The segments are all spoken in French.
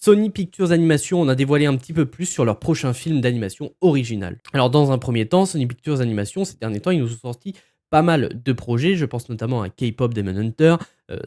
Sony Pictures Animation en a dévoilé un petit peu plus sur leur prochain film d'animation original. Alors dans un premier temps, Sony Pictures Animation, ces derniers temps, ils nous ont sorti pas mal de projets, je pense notamment à K-Pop Demon Hunter,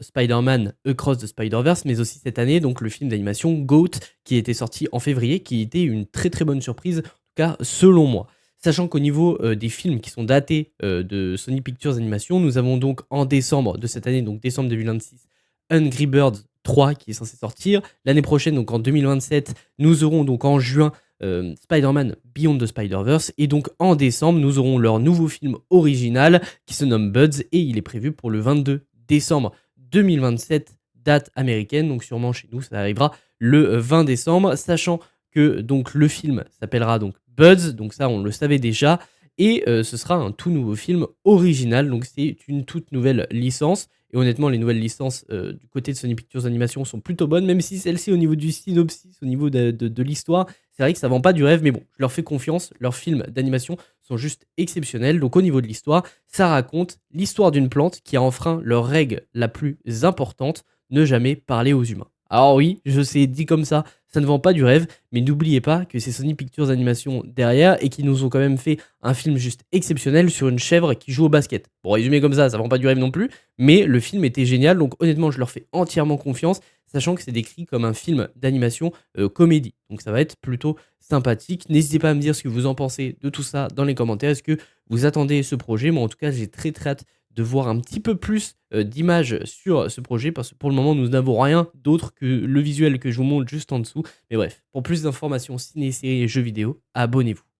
Spider-Man Across the Spider-Verse, mais aussi cette année, donc le film d'animation GOAT, qui était sorti en février, qui était une très très bonne surprise, en tout cas selon moi. Sachant qu'au niveau des films qui sont datés de Sony Pictures Animation, nous avons donc en décembre de cette année, donc décembre 2026, Angry Birds 3 qui est censé sortir. L'année prochaine, donc en 2027, nous aurons donc en juin Spider-Man Beyond the Spider-Verse. Et donc en décembre, nous aurons leur nouveau film original qui se nomme Buds et il est prévu pour le 22 décembre 2027, date américaine. Donc sûrement chez nous, ça arrivera le 20 décembre, sachant que donc le film s'appellera donc Buds, donc ça on le savait déjà. Et ce sera un tout nouveau film original, donc c'est une toute nouvelle licence. Et honnêtement, les nouvelles licences du côté de Sony Pictures Animation sont plutôt bonnes, même si celle-ci, au niveau du synopsis, au niveau de l'histoire, c'est vrai que ça vend pas du rêve, mais bon, je leur fais confiance. Leurs films d'animation sont juste exceptionnels. Donc, au niveau de l'histoire, ça raconte l'histoire d'une plante qui a enfreint leur règle la plus importante, ne jamais parler aux humains. Alors oui, je sais, dit comme ça ne vend pas du rêve, mais n'oubliez pas que c'est Sony Pictures Animation derrière et qui nous ont quand même fait un film juste exceptionnel sur une chèvre qui joue au basket. Pour résumer comme ça vend pas du rêve non plus, mais le film était génial, donc honnêtement, je leur fais entièrement confiance, sachant que c'est décrit comme un film d'animation comédie. Donc ça va être plutôt sympathique. N'hésitez pas à me dire ce que vous en pensez de tout ça dans les commentaires. Est-ce que vous attendez ce projet? Moi, en tout cas, j'ai très très hâte de voir un petit peu plus d'images sur ce projet, parce que pour le moment, nous n'avons rien d'autre que le visuel que je vous montre juste en dessous. Mais bref, pour plus d'informations ciné, séries et jeux vidéo, abonnez-vous.